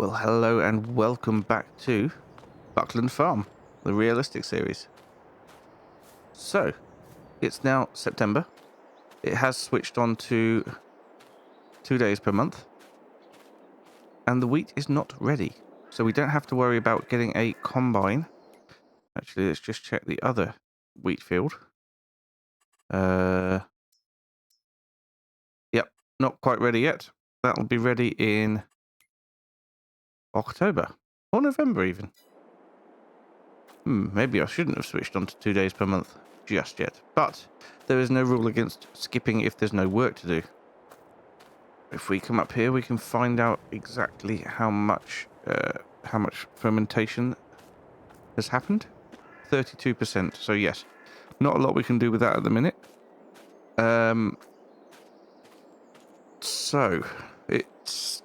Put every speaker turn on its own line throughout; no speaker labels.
Well, hello and welcome back to Buckland Farm, the realistic series. So, it's now September. It has switched on to 2 days per month. And the wheat is not ready. So we don't have to worry about getting a combine. Actually, let's just check the other wheat field. Yep, not quite ready yet. That'll be ready in October. Or November even. Maybe I shouldn't have switched on to 2 days per month just yet. But there is no rule against skipping if there's no work to do. If we come up here, we can find out exactly how much fermentation has happened. 32%. So yes, not a lot we can do with that at the minute. So it's.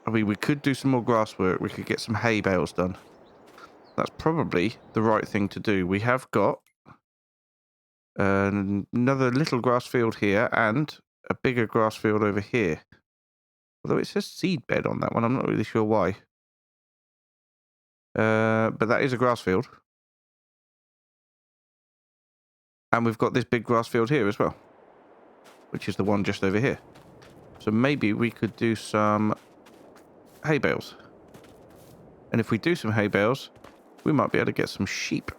I mean, we could do some more grass work. We could get some hay bales done. That's probably the right thing to do. We have got another little grass field here and a bigger grass field over here. Although it says seed bed on that one, I'm not really sure why. But that is a grass field. And we've got this big grass field here as well, which is the one just over here. So maybe we could do some hay bales. And if we do some hay bales, we might be able to get some sheep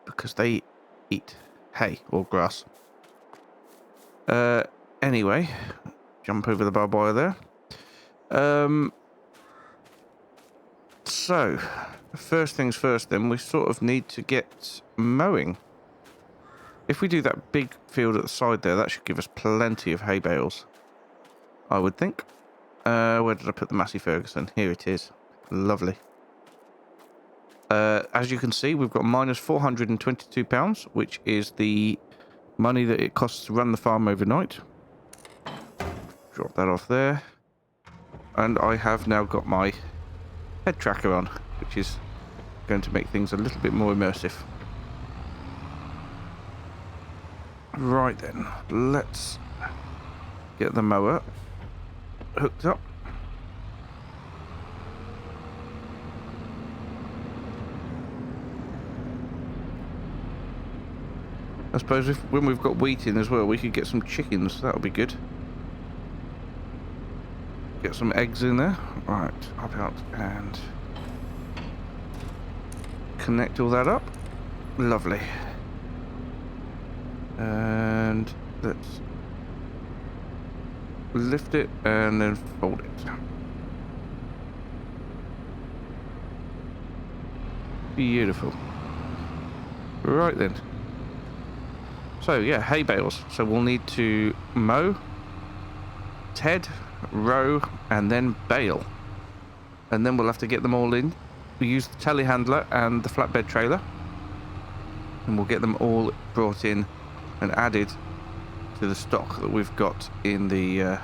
because they eat hay or grass. Anyway, jump over the barbed wire there. So, first things first then, we sort of need to get mowing. If we do that big field at the side there, that should give us plenty of hay bales, I would think. Where did I put the Massey Ferguson? Here it is. Lovely. As you can see, we've got minus £422, which is the money that it costs to run the farm overnight. Drop that off there. And I have now got my head tracker on, which is going to make things a little bit more immersive. Right then, let's get the mower hooked up. I suppose when we've got wheat in as well, we could get some chickens. That'll be good. Get some eggs in there. Right, hop out and connect all that up. Lovely. And let's lift it and then fold it. Beautiful. Right then. So yeah, hay bales. So we'll need to mow, ted, row, and then bale. And then we'll have to get them all in. We use the telehandler and the flatbed trailer. And we'll get them all brought in and added to the stock that we've got in the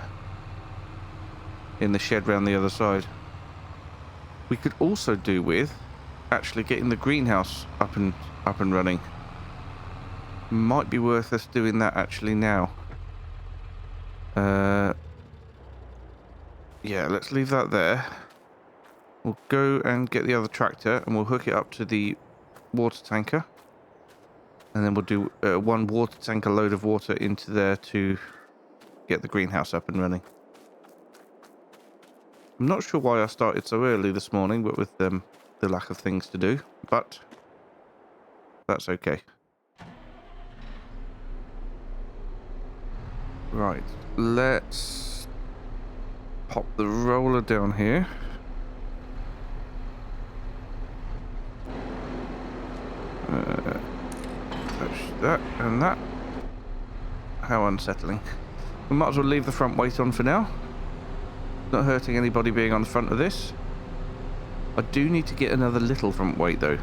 shed round the other side. We could also do with actually getting the greenhouse up and running. Might be worth us doing that actually now. Yeah, let's leave that there. We'll go and get the other tractor and we'll hook it up to the water tanker. And then we'll do one water tanker load of water into there to get the greenhouse up and running. I'm not sure why I started so early this morning, but with the lack of things to do. But that's okay. Right, let's pop the roller down here. Touch that and that. How unsettling. We might as well leave the front weight on for now. Not hurting anybody being on the front of this. I do need to get another little front weight though.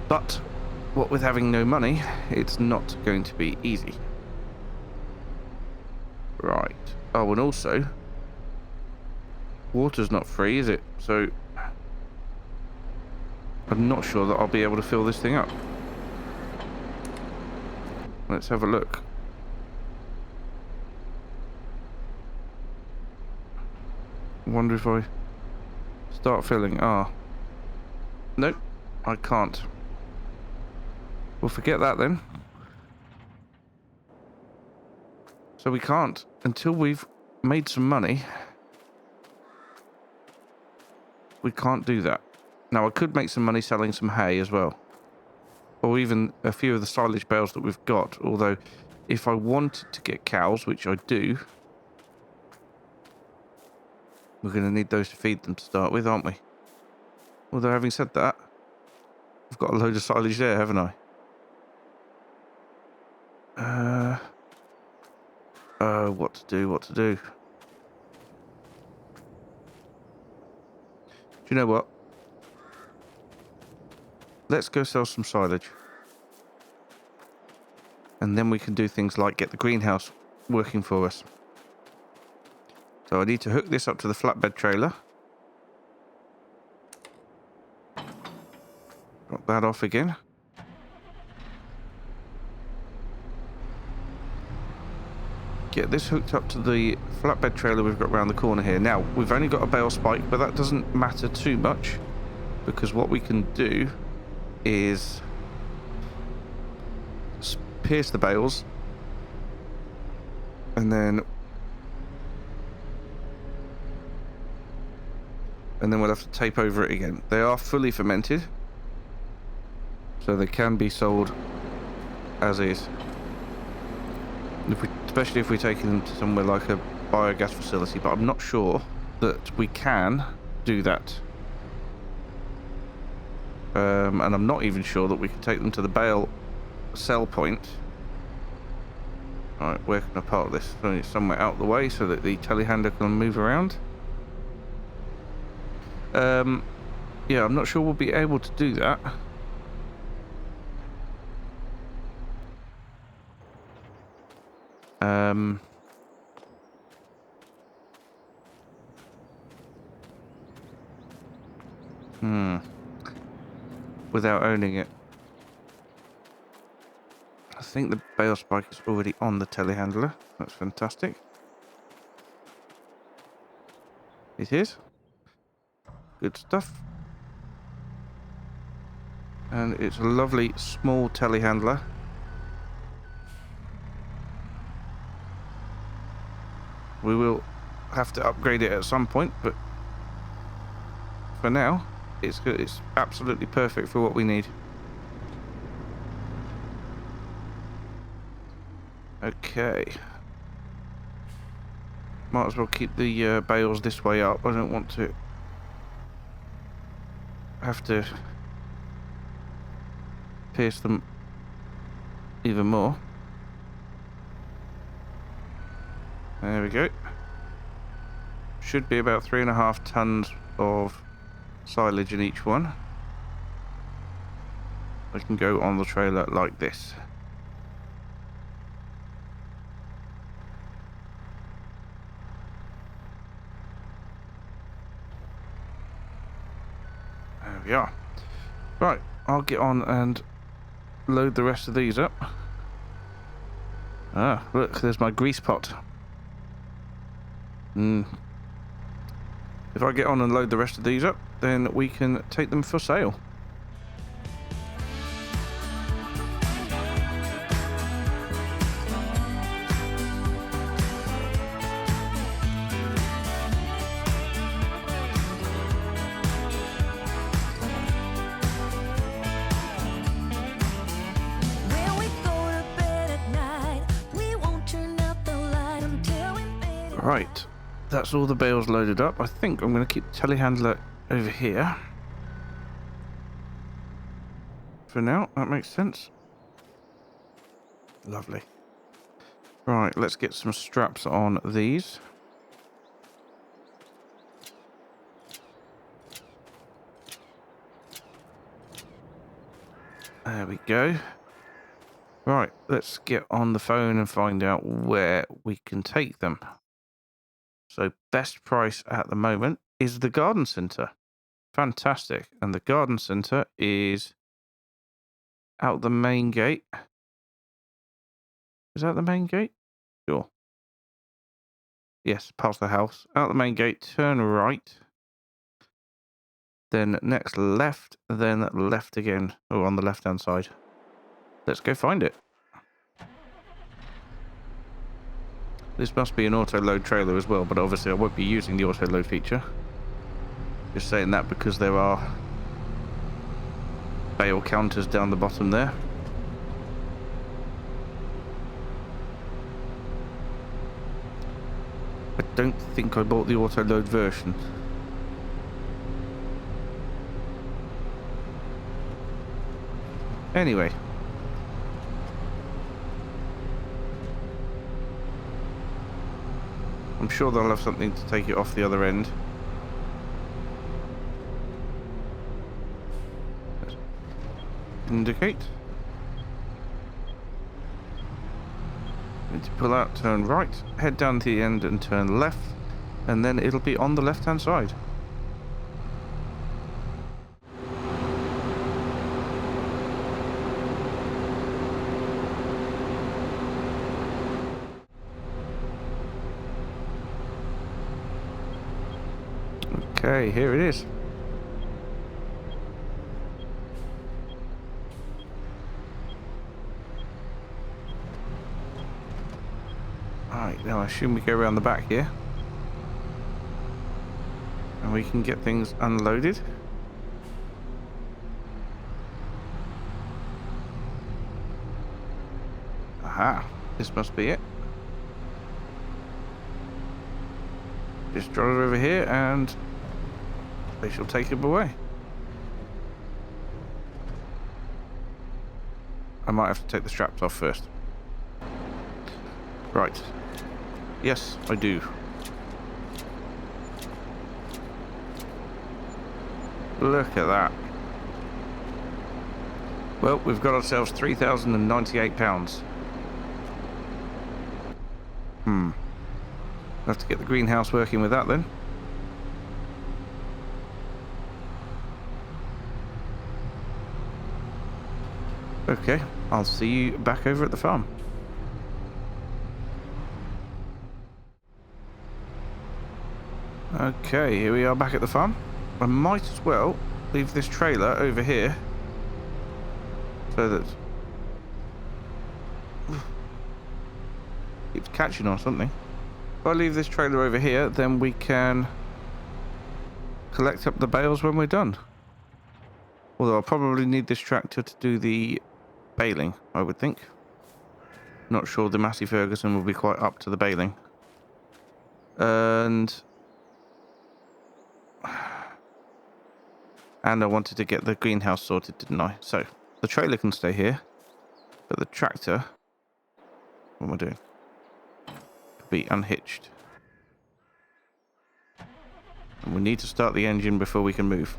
But, what with having no money, it's not going to be easy. Right. Oh, and also, water's not free, is it? So, I'm not sure that I'll be able to fill this thing up. Let's have a look. Wonder if I Start filling. Ah. Nope. I can't. We'll forget that then. So we can't until we've made some money. We can't do that. Now I could make some money selling some hay as well. Or even a few of the silage bales that we've got. Although if I wanted to get cows, which I do, we're going to need those to feed them to start with, aren't we? Although having said that, I've got a load of silage there, haven't I? What to do. Do you know what? Let's go sell some silage. And then we can do things like get the greenhouse working for us. So I need to hook this up to the flatbed trailer. Drop that off again. Get this hooked up to the flatbed trailer we've got around the corner here. Now, we've only got a bale spike, but that doesn't matter too much. Because what we can do is pierce the bales. And then we'll have to tape over it again. They are fully fermented. So they can be sold as is. Especially if we're taking them to somewhere like a biogas facility. But I'm not sure that we can do that. And I'm not even sure that we can take them to the bale sell point. Alright, where can I park this? Somewhere out the way so that the telehandler can move around. Yeah, I'm not sure we'll be able to do that. Without owning it. I think the bale spike is already on the telehandler. That's fantastic. It is. Good stuff. And it's a lovely small telehandler. We will have to upgrade it at some point, but for now, it's good. It's absolutely perfect for what we need. Okay. Might as well keep the bales this way up. I don't want to have to pierce them even more. There we go. Should be about 3.5 tons of silage in each one. I can go on the trailer like this. There we are. Right, I'll get on and load the rest of these up. Ah, look, there's my grease pot. If I get on and load the rest of these up, then we can take them for sale. Right, that's all the bales loaded up. I think I'm going to keep the telehandler over here. For now, that makes sense. Lovely. Right, let's get some straps on these. There we go. Right, let's get on the phone and find out where we can take them. So best price at the moment is the garden centre. Fantastic. And the garden centre is out the main gate. Is that the main gate? Sure. Yes, past the house. Out the main gate, turn right. Then next left, then left again. Oh, on the left-hand side. Let's go find it. This must be an auto-load trailer as well, but obviously I won't be using the auto-load feature. Just saying that because there are bale counters down the bottom there. I don't think I bought the auto-load version. Anyway. I'm sure they'll have something to take it off the other end. Indicate. Need to pull out, turn right, head down to the end and turn left, and then it'll be on the left-hand side. Okay, here it is. Alright, now I assume we go around the back here. And we can get things unloaded. Aha, this must be it. Just drive over here and they shall take him away. I might have to take the straps off first. Right. Yes, I do. Look at that. Well, we've got ourselves £3,098. We'll have to get the greenhouse working with that then. Okay, I'll see you back over at the farm. Okay, here we are back at the farm. I might as well leave this trailer over here so that keeps catching on something. If I leave this trailer over here, then we can collect up the bales when we're done. Although I'll probably need this tractor to do the baling, I would think. Not sure the Massey Ferguson will be quite up to the baling. And I wanted to get the greenhouse sorted, didn't I? So the trailer can stay here, but the tractor, what am I doing? Could be unhitched. And we need to start the engine before we can move.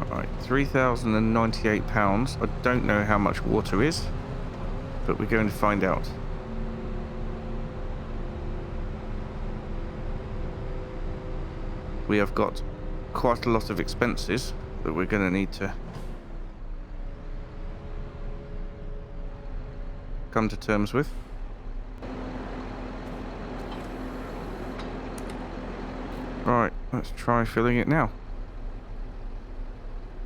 Alright, £3,098. I don't know how much water is, but we're going to find out. We have got quite a lot of expenses that we're going to need to come to terms with. Right, let's try filling it now.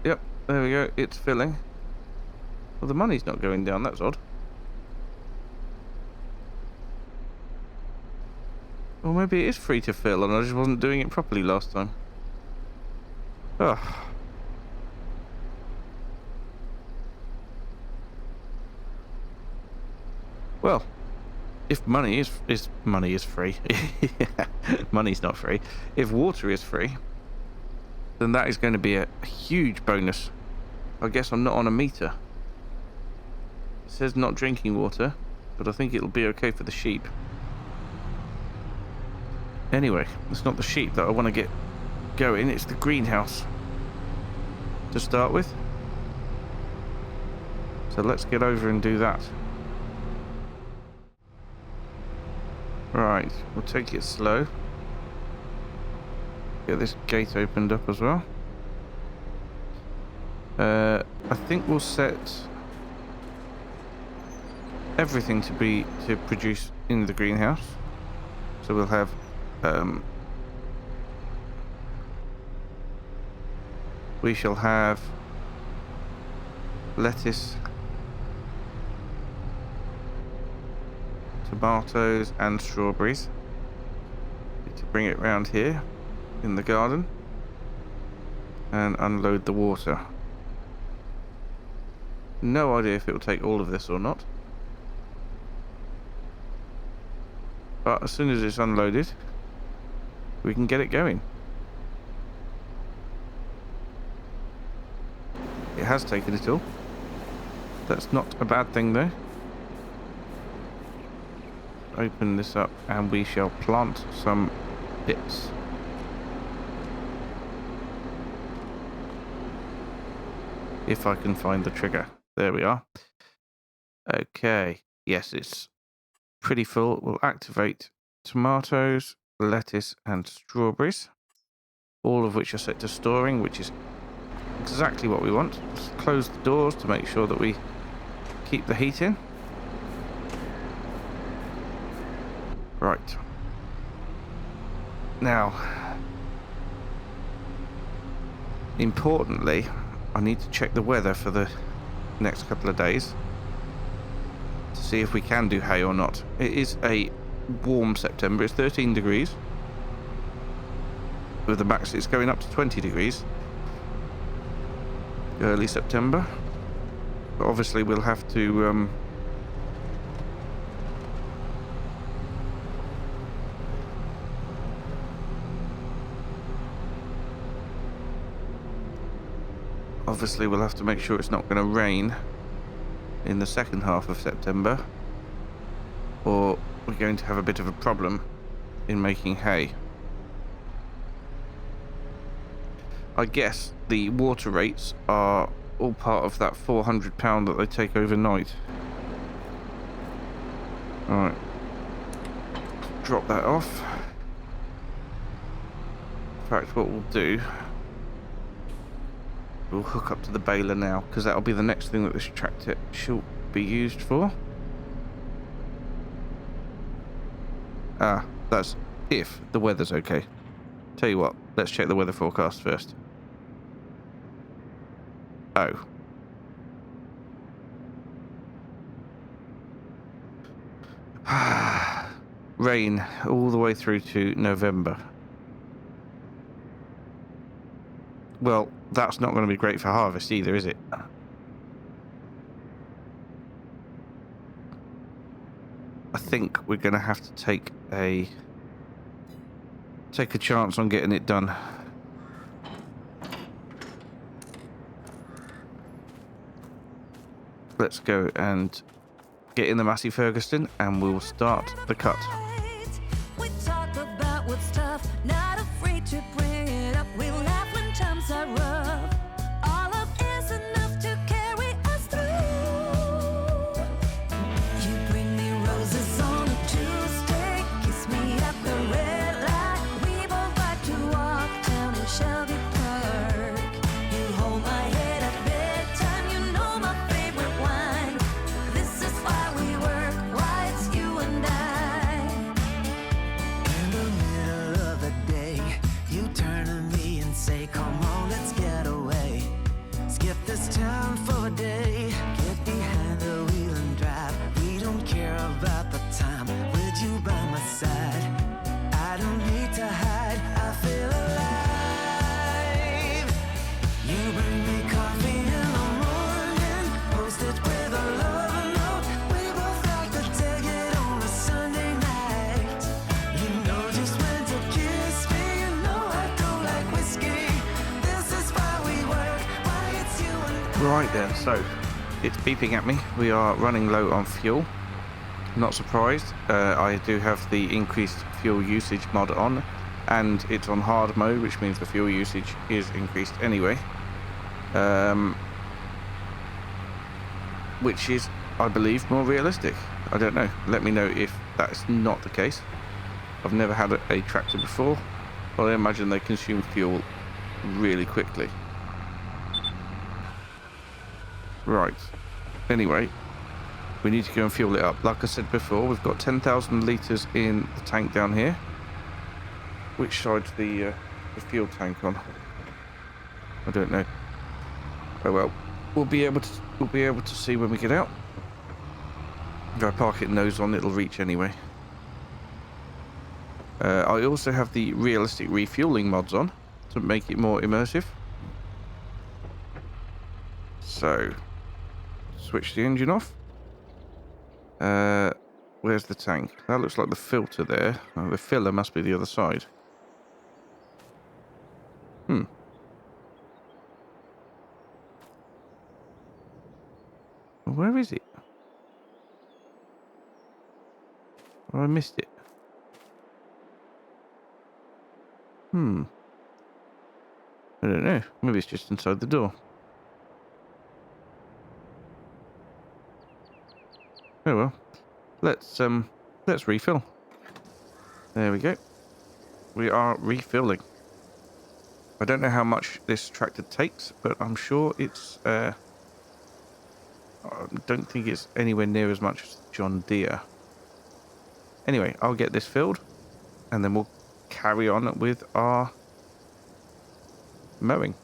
Yep, there we go, it's filling. Well, the money's not going down, that's odd. Or maybe it is free to fill and I just wasn't doing it properly last time. Ugh. Well, if money is free, money's not free. If water is free, then that is going to be a huge bonus. I guess I'm not on a meter. It says not drinking water, but I think it'll be okay for the sheep. Anyway, it's not the sheep that I want to get going, it's the greenhouse to start with. So let's get over and do that. Right, we'll take it slow. Get this gate opened up as well. I think we'll set everything to produce in the greenhouse. So we'll have we shall have lettuce, tomatoes and strawberries. Need to bring it round here in the garden and unload the water. No idea if it will take all of this or not, but as soon as it's unloaded we can get it going. It has taken it all. That's not a bad thing though. Open this up and we shall plant some pips. If I can find the trigger. There we are. Okay. Yes, it's pretty full. We'll activate tomatoes, lettuce and strawberries, all of which are set to storing, which is exactly what we want. Just close the doors to make sure that we keep the heat in. Right. Now, importantly, I need to check the weather for the next couple of days to see if we can do hay or not. It is a warm September. It's 13 degrees. With the max, it's going up to 20 degrees. Early September. But obviously we'll have to make sure it's not going to rain in the second half of September, or we're going to have a bit of a problem in making hay. I guess the water rates are all part of that £400 that they take overnight. Alright. Drop that off. In fact, what we'll do, we'll hook up to the baler now, because that'll be the next thing that this tractor shall be used for. Ah, that's if the weather's okay. Tell you what, let's check the weather forecast first. Oh. Rain all the way through to November. Well, that's not going to be great for harvest either, is it? I think we're going to have to take a chance on getting it done. Let's go and get in the Massey Ferguson and we'll start the cut.
We talk about what's tough, not afraid to bring it up. We laugh when times are rough. All of is enough to carry us through. You bring me roses on a Tuesday, kiss me at the red light. We both like to walk down in Shelby Park. You hold my head at bedtime, you know my favorite wine. This is why we work, why it's you and I.
In the middle of the day, you turn to me and say, come on, let's get away. Skip this town for a day. Get behind the wheel and drive. We don't care about the time with you by my side. I don't need to hide, I feel alive. You bring me coffee in the morning, posted with a love note. We both like to take it on a Sunday night. You know just when to kiss me, you know I don't like whiskey. This is why we work, why it's you and
Right then, so it's beeping at me. We are running low on fuel. Not surprised. I do have the increased fuel usage mod on, and it's on hard mode, which means the fuel usage is increased anyway. Which is, I believe, more realistic. I don't know. Let me know if that's not the case. I've never had a tractor before, but I imagine they consume fuel really quickly. Right. Anyway, we need to go and fuel it up. Like I said before, we've got 10,000 litres in the tank down here. Which side's the fuel tank on? I don't know. Oh well, we'll be able to see when we get out. If I park it nose on, it'll reach anyway. I also have the realistic refueling mods on to make it more immersive. So, switch the engine off. Where's the tank? That looks like the filter there. Oh, the filler must be the other side. Where is it? Oh, I missed it. I don't know. Maybe it's just inside the door. Oh well. Let's refill. There we go. We are refilling. I don't know how much this tractor takes, but I'm sure it's I don't think it's anywhere near as much as John Deere. Anyway, I'll get this filled and then we'll carry on with our mowing.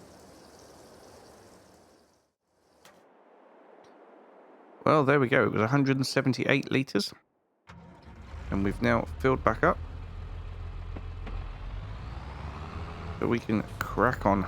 Well, there we go. It was 178 litres. And we've now filled back up. So we can crack on.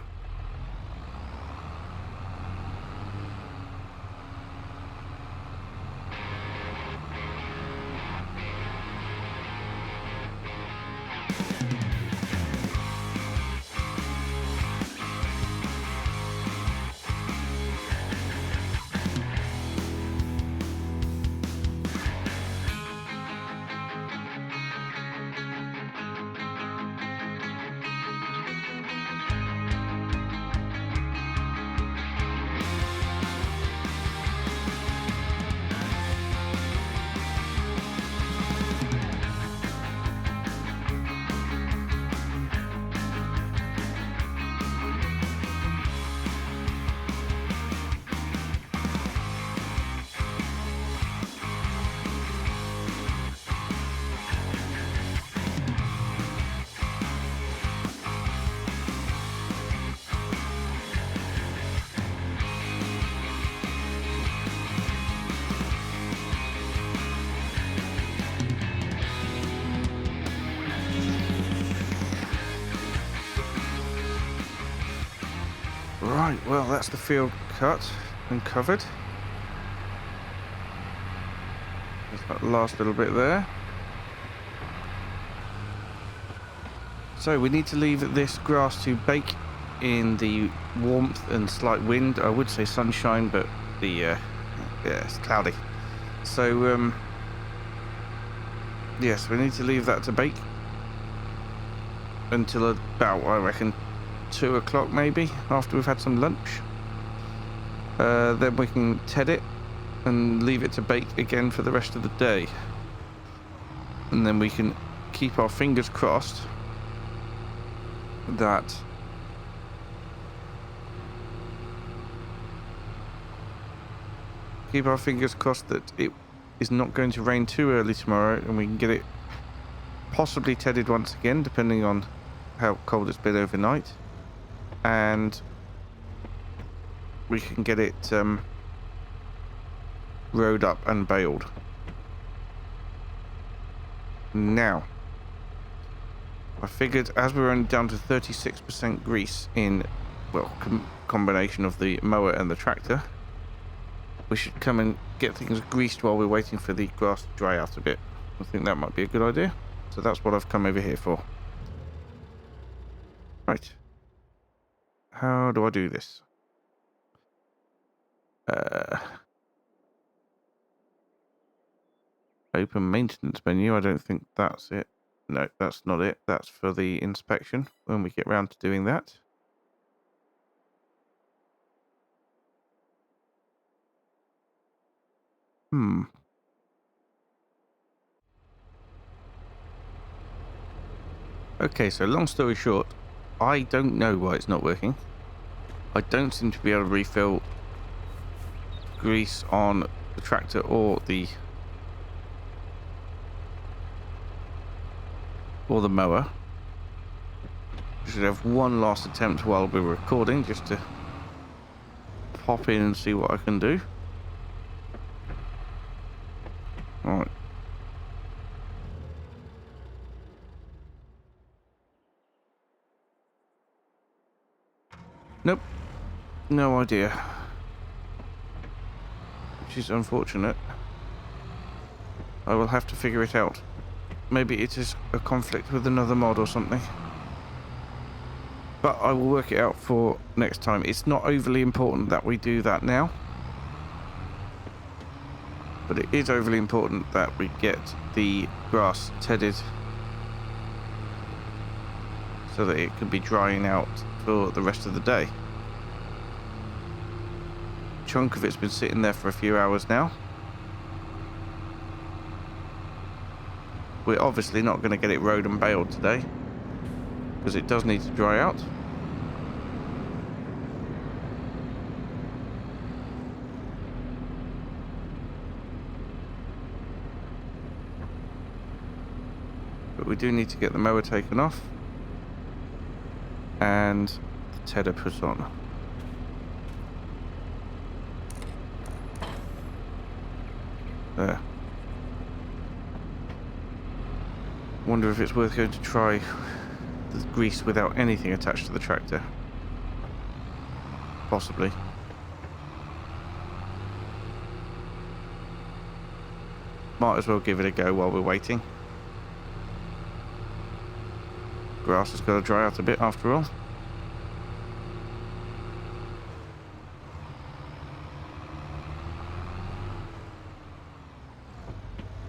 Right, well, that's the field cut and covered. There's that last little bit there. So we need to leave this grass to bake in the warmth and slight wind. I would say sunshine, but yeah, it's cloudy. So yes, we need to leave that to bake until about, I reckon, 2 o'clock maybe, after we've had some lunch. Then we can ted it and leave it to bake again for the rest of the day. And then we can keep our fingers crossed that it is not going to rain too early tomorrow, and we can get it possibly tedded once again, depending on how cold it's been overnight. And we can get it rowed up and baled. Now, I figured as we're only down to 36% grease in, well, combination of the mower and the tractor, we should come and get things greased while we're waiting for the grass to dry out a bit. I think that might be a good idea. So that's what I've come over here for. Right. How do I do this? Open maintenance menu. I don't think that's it. No, that's not it. That's for the inspection when we get round to doing that. Okay, so long story short, I don't know why it's not working. I don't seem to be able to refill grease on the tractor or the mower. We should have one last attempt while we're recording, just to pop in and see what I can do. Alright. Nope. No idea. Which is unfortunate. I will have to figure it out. Maybe it is a conflict with another mod or something. But I will work it out for next time. It's not overly important that we do that now. But it is overly important that we get the grass tedded so that it can be drying out for the rest of the day. A chunk of it's been sitting there for a few hours now. We're obviously not going to get it rowed and baled today, because it does need to dry out. But we do need to get the mower taken off and the tedder put on. There. Wonder if it's worth going to try the grease without anything attached to the tractor. Possibly. Might as well give it a go while we're waiting. Grass has got to dry out a bit after all.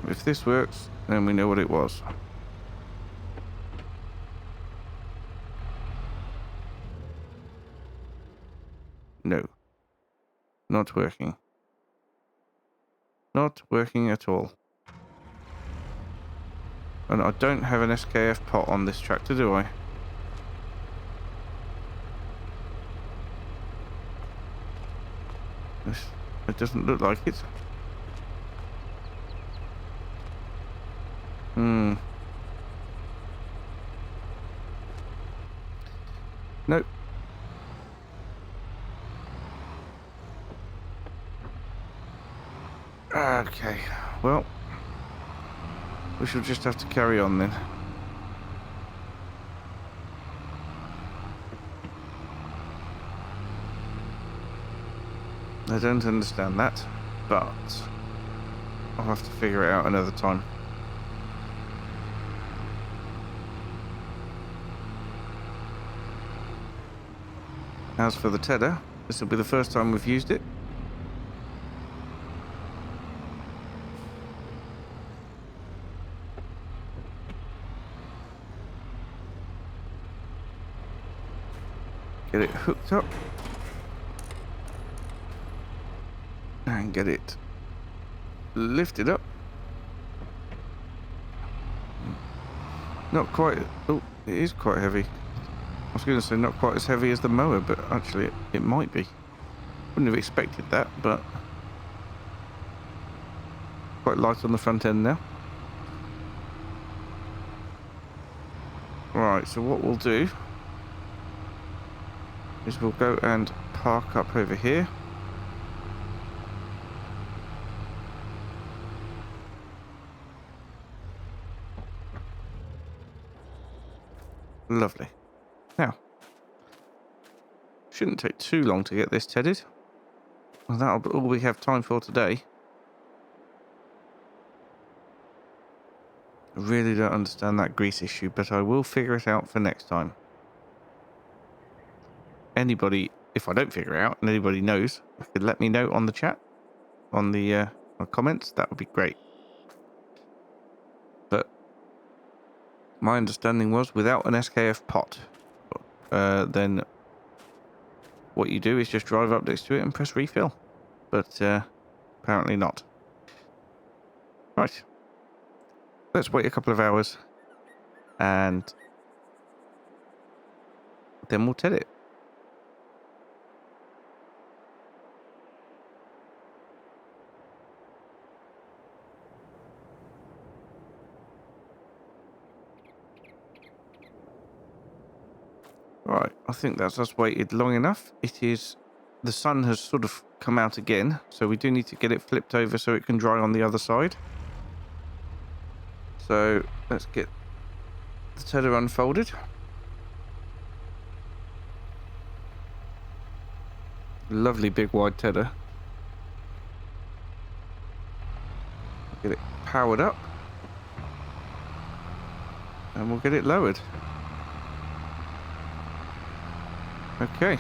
If this works, then we know what it was. No. Not working. Not working at all. And I don't have an SKF pot on this tractor, do I? It doesn't look like it. Nope. Okay, well, we shall just have to carry on then. I don't understand that, but I'll have to figure it out another time. As for the tedder, this will be the first time we've used it. Get it hooked up and get it lifted up. Not quite. Oh, it is quite heavy. I was going to say not quite as heavy as the mower, but actually it might be. Wouldn't have expected that, but quite light on the front end now. Right, so what we'll do is we'll go and park up over here. Lovely. Now, shouldn't take too long to get this tedded. Well, that'll be all we have time for today. I really don't understand that grease issue, but I will figure it out for next time. Anybody, if I don't figure it out and anybody knows, could let me know on the chat, on the comments. That would be great. But my understanding was without an SKF pot, then what you do is just drive up next to it and press refill. But apparently not. Right. Let's wait a couple of hours and then we'll ted it. Right, I think that's us waited long enough. It is... The sun has sort of come out again, so we do need to get it flipped over so it can dry on the other side. So let's get the tether unfolded. Lovely big wide tether. Get it powered up. And we'll get it lowered. Okay.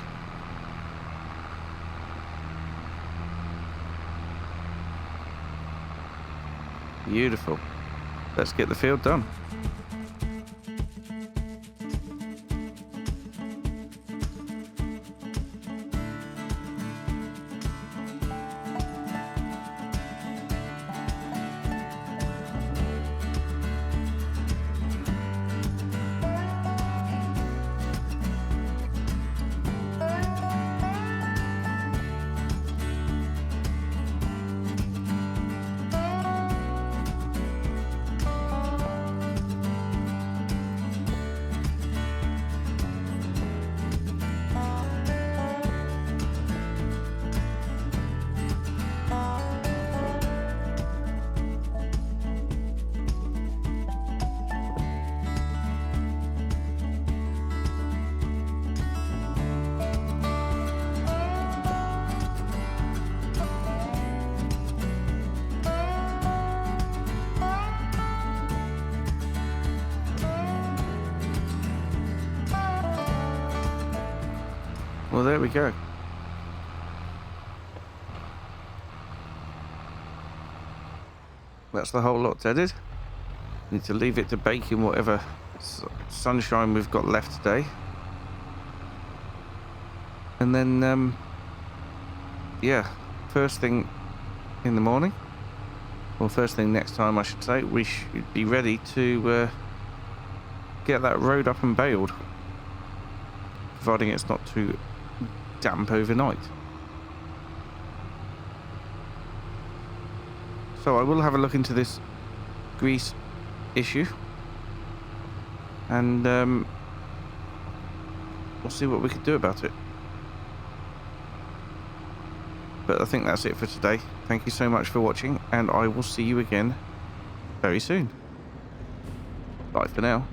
Beautiful. Let's get the field done. Well, there we go. That's the whole lot tethered. Need to leave it to bake in whatever sunshine we've got left today. And then, yeah, first thing in the morning, or first thing next time I should say, we should be ready to get that road up and baled. Providing it's not too damp overnight. So I will have a look into this grease issue, and we'll see what we can do about it. But I think that's it for today. Thank you so much for watching, and I will see you again very soon. Bye for now.